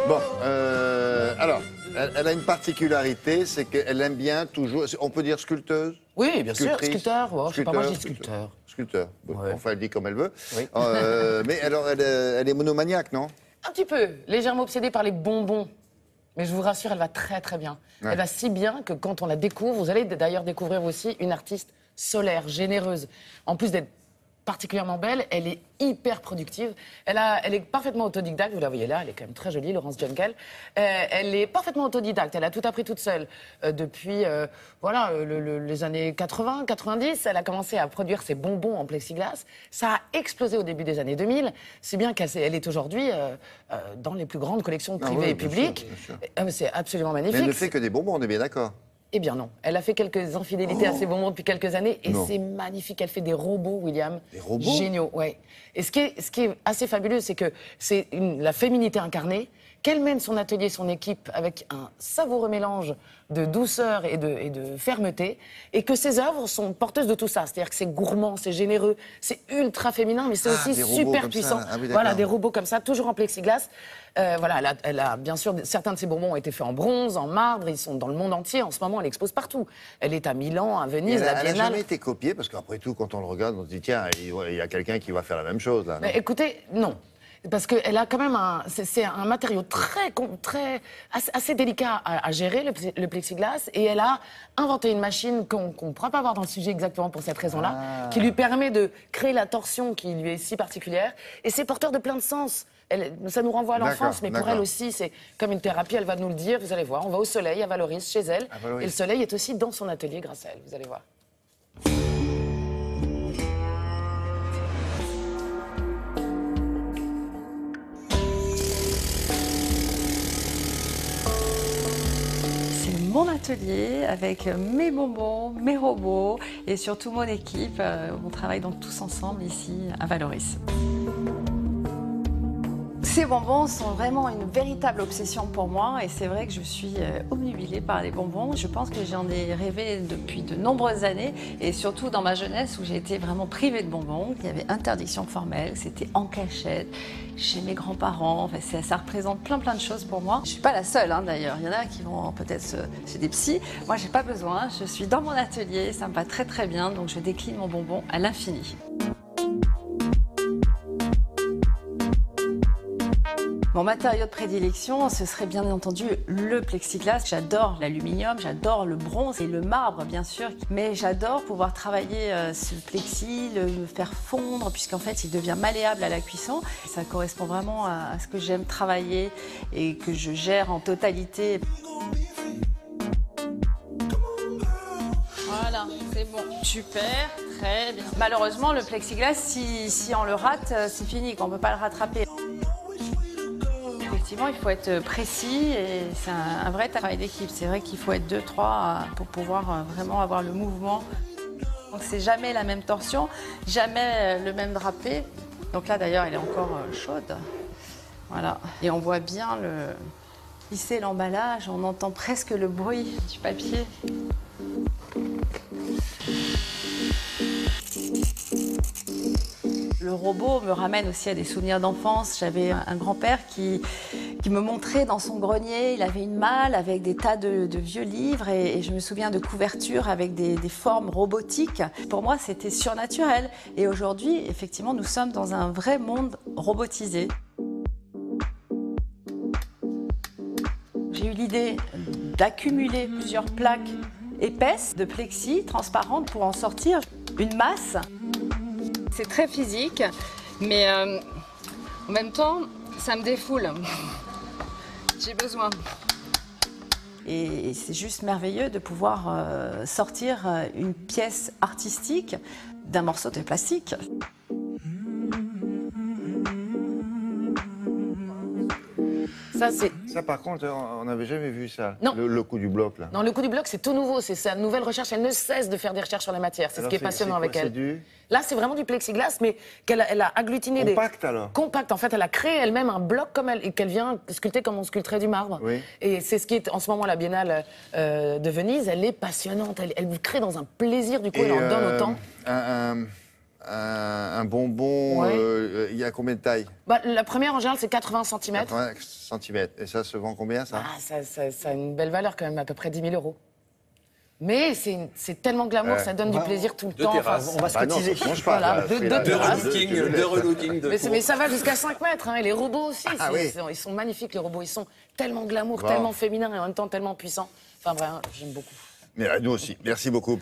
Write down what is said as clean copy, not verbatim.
Bon, alors, elle a une particularité, c'est qu'elle aime bien toujours... On peut dire sculpteuse? Oui, bien sûr, Sculptrice, sculpteur. Oh, je sais pas, moi je dis sculpteur, sculpteur. Sculpteur. Ouais. Enfin, elle dit comme elle veut. Oui. Mais alors, elle est monomaniaque, non? Un petit peu, légèrement obsédée par les bonbons. Mais je vous rassure, elle va très très bien. Ouais. Elle va si bien que quand on la découvre, vous allez d'ailleurs découvrir aussi une artiste solaire, généreuse. En plus d'être particulièrement belle, elle est hyper productive. Elle est parfaitement autodidacte, vous la voyez là, elle est quand même très jolie, Laurence Junkel. Elle est parfaitement autodidacte, elle a tout appris toute seule. Depuis les années 80, 90, elle a commencé à produire ses bonbons en plexiglas. Ça a explosé au début des années 2000, si bien qu'elle est aujourd'hui dans les plus grandes collections privées et publiques. C'est absolument magnifique. Mais elle ne fait que des bonbons, on est bien d'accord. Eh bien non, elle a fait quelques infidélités à ses bonbons depuis quelques années et c'est magnifique. Elle fait des robots, William. Des robots? Géniaux, ouais. Et ce qui est assez fabuleux, c'est que c'est la féminité incarnée, qu'elle mène son atelier, son équipe avec un savoureux mélange de douceur et de fermeté, et que ses œuvres sont porteuses de tout ça. C'est-à-dire que c'est gourmand, c'est généreux, c'est ultra féminin, mais c'est aussi super puissant. Ah, oui, voilà, des robots comme ça, toujours en plexiglas. Elle a bien sûr, certains de ses bonbons ont été faits en bronze, en marbre, ils sont dans le monde entier. En ce moment, elle expose partout. Elle est à Milan, à Venise, à la Elle n'a Biennale. jamais été copiée, parce qu'après tout, quand on le regarde, on se dit, tiens, il y a quelqu'un qui va faire la même chose, là. Mais écoutez, non. Parce qu'elle a quand même c'est un matériau assez délicat à gérer, le plexiglas, et elle a inventé une machine qu'on ne pourra pas voir dans le sujet exactement pour cette raison-là, qui lui permet de créer la torsion qui lui est si particulière, et c'est porteur de plein de sens. Ça nous renvoie à l'enfance, mais pour elle aussi, c'est comme une thérapie, elle va nous le dire, vous allez voir, on va au soleil à Valoris, chez elle, et le soleil est aussi dans son atelier grâce à elle, vous allez voir. Mon atelier avec mes bonbons, mes robots et surtout mon équipe. On travaille donc tous ensemble ici à Valoris. Ces bonbons sont vraiment une véritable obsession pour moi et c'est vrai que je suis obnubilée par les bonbons. Je pense que j'en ai rêvé depuis de nombreuses années et surtout dans ma jeunesse où j'ai été vraiment privée de bonbons. Il y avait interdiction formelle, c'était en cachette, chez mes grands-parents. Enfin, ça représente plein de choses pour moi. Je ne suis pas la seule d'ailleurs. Il y en a qui vont peut-être chez des psys. Moi, j'ai pas besoin. Je suis dans mon atelier, ça me va très bien. Donc je décline mon bonbon à l'infini. Mon matériau de prédilection, ce serait bien entendu le plexiglas. J'adore l'aluminium, j'adore le bronze et le marbre, bien sûr. Mais j'adore pouvoir travailler ce plexi, le faire fondre, puisqu'en fait, il devient malléable à la cuisson. Ça correspond vraiment à ce que j'aime travailler et que je gère en totalité. Voilà, c'est bon. Super, très bien. Malheureusement, le plexiglas, si on le rate, c'est fini, on ne peut pas le rattraper. Effectivement, il faut être précis et c'est un vrai travail d'équipe. C'est vrai qu'il faut être 2-3 pour pouvoir vraiment avoir le mouvement. Donc c'est jamais la même torsion, jamais le même drapé. Donc là d'ailleurs, elle est encore chaude. Voilà. Et on voit bien lisser l'emballage, on entend presque le bruit du papier. Le robot me ramène aussi à des souvenirs d'enfance. J'avais un grand-père qui me montrait dans son grenier, il avait une malle avec des tas de vieux livres et je me souviens de couvertures avec des formes robotiques. Pour moi, c'était surnaturel. Et aujourd'hui, effectivement, nous sommes dans un vrai monde robotisé. J'ai eu l'idée d'accumuler plusieurs plaques épaisses de plexi transparentes pour en sortir une masse. C'est très physique, mais en même temps, ça me défoule. J'ai besoin. Et c'est juste merveilleux de pouvoir sortir une pièce artistique d'un morceau de plastique. Ça, par contre, on n'avait jamais vu ça. Non. Le coup du bloc, là. Non, le coup du bloc, c'est tout nouveau. C'est sa nouvelle recherche. Elle ne cesse de faire des recherches sur la matière. C'est ce qui est passionnant avec elle. Là, c'est vraiment du plexiglas, mais elle a agglutiné compact, alors. Compact, en fait. Elle a créé elle-même un bloc comme elle, et qu'elle vient sculpter comme on sculpterait du marbre. Oui. Et c'est ce qui est en ce moment la Biennale de Venise. Elle est passionnante. Elle vous crée dans un plaisir, du coup, elle en donne autant. un bonbon, Ouais. il y a combien de tailles? Bah, la première, en général, c'est 80 cm. 80 cm. Et ça se vend combien, ça? Ah, ça a une belle valeur quand même, à peu près 10 000 euros. Mais c'est tellement glamour, Ouais. ça donne du plaisir tout le Deux temps. terrasses. On va se Bah non, cotiser. ça se mange pas. Voilà, là, deux Frida. De relooking, de Mais ça va jusqu'à 5 mètres, hein, et les robots aussi. Ah oui. Ils sont magnifiques, les robots. Ils sont tellement glamour, Bon. tellement féminins et en même temps tellement puissants. Enfin bref, j'aime beaucoup. Mais nous aussi. Merci beaucoup.